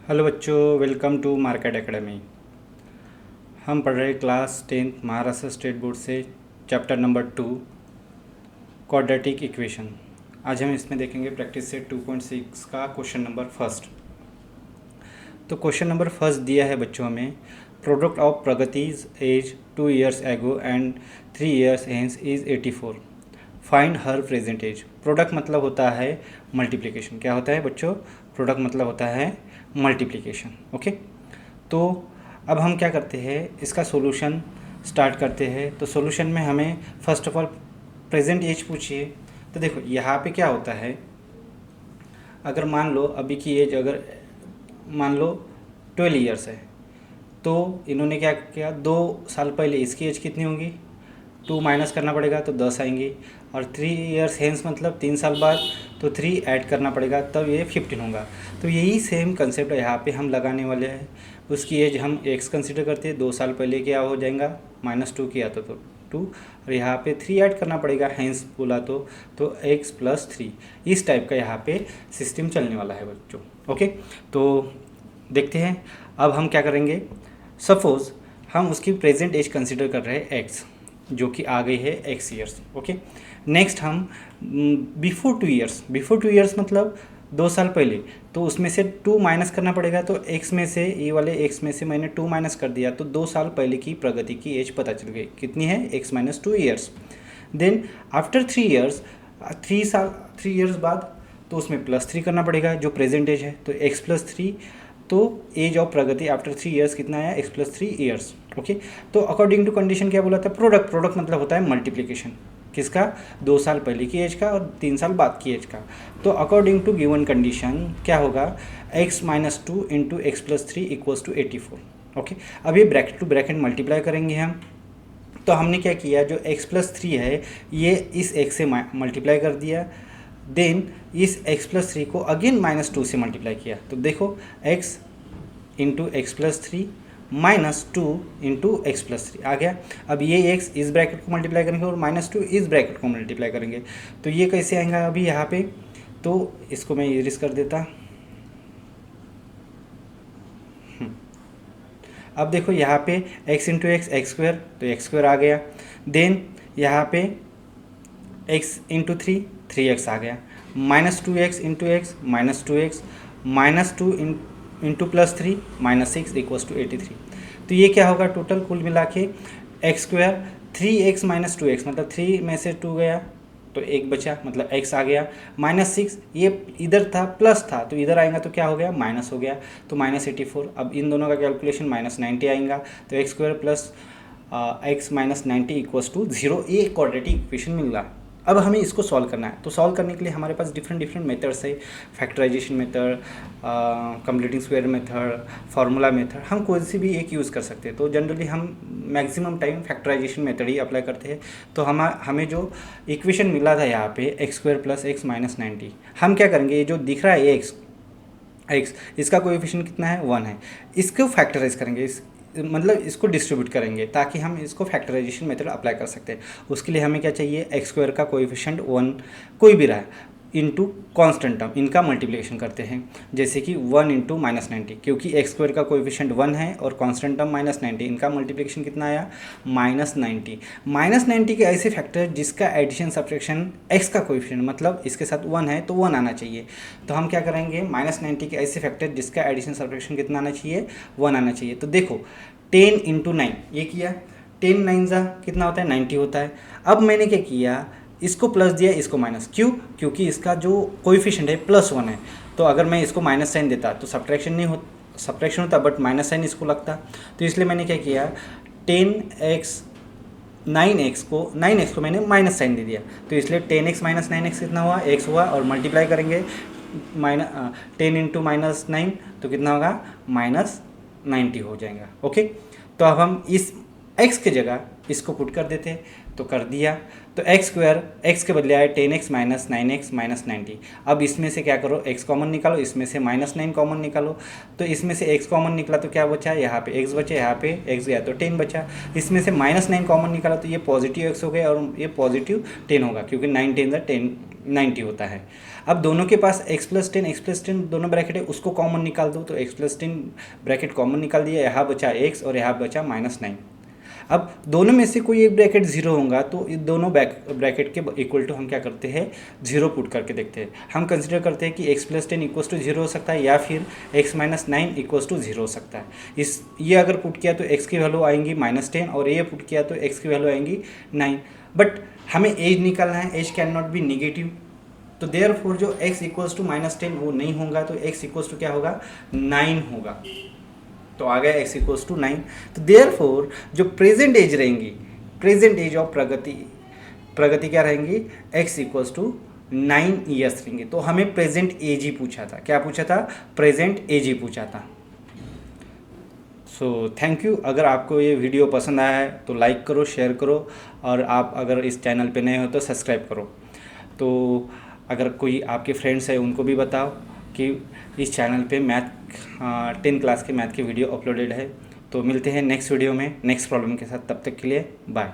Hello बच्चों, welcome to market academy. हम पढ़ रहे class 10th Maharashtra state board से चैप्टर नंबर 2 क्वाड्रेटिक इक्वेशन। आज हम इसमें देखेंगे प्रैक्टिस से 2.6 का क्वेश्चन नंबर फर्स्ट। तो क्वेश्चन नंबर फर्स्ट दिया है बच्चों हमें, product of Pragati's age 2 years ago and 3 years hence is 84। Find her present age. Product मतलब होता है मल्टीप्लिकेशन। क्या होता है बच्चों? प्रोडक्ट मतलब होता है मल्टीप्लिकेशन। ओके, तो अब हम क्या करते हैं, इसका सॉल्यूशन स्टार्ट करते हैं। तो सॉल्यूशन में हमें first of all present age पूछिए। तो देखो यहाँ पे क्या होता है, अगर मान लो अभी की एज अगर मान लो 12 years है, तो इन्होंने क्या किया, 2 साल पहले इसकी एज कितनी होगी, 2 माइनस करना पड़ेगा तो 10 आएंगी, और 3 years हेंस मतलब 3 साल बाद तो 3 ऐड करना पड़ेगा तब ये 15 होगा। तो यही सेम कंसेप्ट यहाँ पे हम लगाने वाले हैं। उसकी एज हम x कंसिडर करते हैं, 2 साल पहले क्या हो जाएगा, -2 किया तो 2, और यहाँ पे 3 ऐड करना पड़ेगा, हेंस बोला तो x + 3। इस टाइप का यहाँ पे सिस्टम चलने वाला है बच्चों। ओके, तो देखते हैं अब हम क्या करेंगे। सपोज़ हम उसकी प्रेजेंट एज कंसिडर कर रहे हैं x, जो कि आ गई है x ईयर्स। ओके, नेक्स्ट हम बिफोर 2 years मतलब 2 साल पहले, तो उसमें से 2 माइनस करना पड़ेगा। तो x में से, ये वाले x में से मैंने 2 माइनस कर दिया तो 2 साल पहले की प्रगति की एज पता चल गई, कितनी है, x - 2 years। Then after 3 years, 3 years बाद तो उसमें +3 करना पड़ेगा, जो प्रेजेंट एज है, तो x + 3। तो age of Pragati after 3 years कितना आया, x + 3 years। ओके, तो अकॉर्डिंग टू कंडीशन क्या बोला था, प्रोडक्ट मतलब होता है मल्टीप्लिकेशन, किसका, 2 साल पहले की एज का और 3 साल बाद की एज का। तो अकॉर्डिंग टू गिवन कंडीशन क्या होगा, x - 2 × x + 3 = 84। ओके, अब ये ब्रैकेट टू ब्रैकेट मल्टीप्लाई करेंगे हम। तो हमने क्या किया, जो x + 3 है ये इस x से मल्टीप्लाई कर दिया, देन इस x + 3 को अगेन -2 से मल्टीप्लाई किया। तो देखो x × x + 3 -2 × x + 3 आ गया। अब ये x इस ब्रैकेट को मल्टीप्लाई करेंगे और -2 इस ब्रैकेट को मल्टीप्लाई करेंगे, तो ये कैसे आएगा अभी यहाँ पे, तो इसको मैं इरेज कर देता। अब देखो यहाँ पे x × x x², तो x² आ गया। देन यहाँ पे x × 3 3x आ गया, -2x × x -2x, -2 + 3 -6 = 83। तो ये क्या होगा, टोटल कुल मिला के x², 3x - 2x मतलब 3 में से 2 गया तो 1 बचा, मतलब x आ गया, -6 ये इधर था प्लस था तो इधर आएगा तो क्या हो गया, माइनस हो गया, तो -84। अब इन दोनों का कैलकुलेशन -90 आएगा, तो x² + x - 90 = 0। ये क्वाड्रेटिक इक्वेशन मिल रहा। अब हमें इसको सॉल्व करना है, तो सॉल्व करने के लिए हमारे पास डिफरेंट मेथड्स है, factorization method, completing square method, formula method, हम कोई सी भी एक यूज़ कर सकते हैं। तो जनरली हम मैक्सिमम टाइम फैक्टराइजेशन मेथड ही अप्लाई करते हैं। तो हमें जो इक्वेशन मिला था यहाँ पे x² + x - 90, हम क्या करेंगे, ये जो दिख रहा है x इसका कोएफिशिएंट कितना है, 1 है, इसको फैक्टराइज करेंगे, मतलब इसको डिस्ट्रीब्यूट करेंगे ताकि हम इसको फैक्टराइजेशन मेथड अप्लाई कर सकते हैं। उसके लिए हमें क्या चाहिए, x² का कोएफिशिएंट 1 कोई भी रहा है इंटू कांस्टेंट टर्म, इनका मल्टीप्लिकेशन करते हैं, जैसे कि 1 × -90, क्योंकि x² का कोएफिशिएंट 1 है और कांस्टेंट टर्म -90, इनका मल्टीप्लिकेशन कितना आया, -90। -90 के ऐसे फैक्टर जिसका एडिशन सब्ट्रैक्शन x का कोएफिशिएंट मतलब इसके साथ 1 है तो 1 आना चाहिए। तो हम क्या करेंगे, -90 के ऐसे फैक्टर जिसका एडिशन सब्ट्रैक्शन कितना आना चाहिए, 1 आना चाहिए। तो देखो 10 × 9 ये किया, 10 9 जा कितना होता है, 90 होता है। अब मैंने क्या किया, इसको प्लस दिया, इसको माइनस, क्योंकि इसका जो कोएफिशिएंट है +1 है, तो अगर मैं इसको माइनस साइन देता तो सब्ट्रैक्शन होता बट माइनस साइन इसको लगता। तो इसलिए मैंने क्या किया, 9x को मैंने माइनस साइन दे दिया, तो इसलिए 10x - 9x कितना हुआ, x हुआ, और मल्टीप्लाई करेंगे 10 × -9 तो कितना होगा, -90 हो जाएगा। ओके, तो अब हम इस x के जगह इसको पुट कर देते, तो कर दिया। तो x² x के बदले आए 10x - 9x - 90। अब इसमें से क्या करो, x कॉमन निकालो, इसमें से -9 कॉमन निकालो, तो इसमें से x कॉमन निकला तो क्या बचा, यहाँ पे x बचा, यहाँ पे x गया तो 10 बचा। इसमें से -9 कॉमन निकाला तो ये पॉजिटिव x हो गया और ये पॉजिटिव 10 होगा, क्योंकि 9 × 10 = 90 होता है। अब दोनों के पास x+10 दोनों ब्रैकेट है, उसको कॉमन निकाल दो, तो x+10 ब्रैकेट कॉमन निकाल दिया, यहाँ बचा x और यहाँ बचा -9। अब दोनों में से कोई एक ब्रैकेट 0 होगा तो ये दोनों ब्रैकेट के इक्वल टू हम क्या करते हैं, 0 पुट करके देखते हैं। हम कंसिडर करते हैं कि x+10 इक्वल्स टू 0 हो सकता है या फिर x-9 इक्वल्स टू 0 हो सकता है। ये अगर पुट किया तो x की वैल्यू आएंगी -10 और ये पुट किया तो x की वैल्यू आएंगी 9। बट हमें एज निकालना है, age can not be negative, तो देयरफॉर जो x इक्वल्स टू -10 वो नहीं होगा, तो x इक्वल्स टू क्या होगा, 9 होगा। तो आ गया x इक्वल्स टू 9। तो देयरफॉर जो प्रेजेंट एज रहेंगी, प्रेजेंट एज ऑफ प्रगति क्या रहेंगी, x इक्वल्स टू 9 ईयर्स रहेंगे। तो हमें प्रेजेंट एज ही पूछा था, क्या पूछा था, प्रेजेंट एज ही पूछा था। So thank you. अगर आपको ये वीडियो पसंद आया है तो लाइक करो, शेयर करो, और आप अगर इस चैनल पे नए हो तो सब्सक्राइब करो। तो अगर कोई आपके फ्रेंड्स है उनको भी बताओ कि इस चैनल पे 10 क्लास के मैथ की वीडियो अपलोडेड है। तो मिलते हैं नेक्स्ट वीडियो में नेक्स्ट प्रॉब्लम के साथ, तब तक के लिए बाय।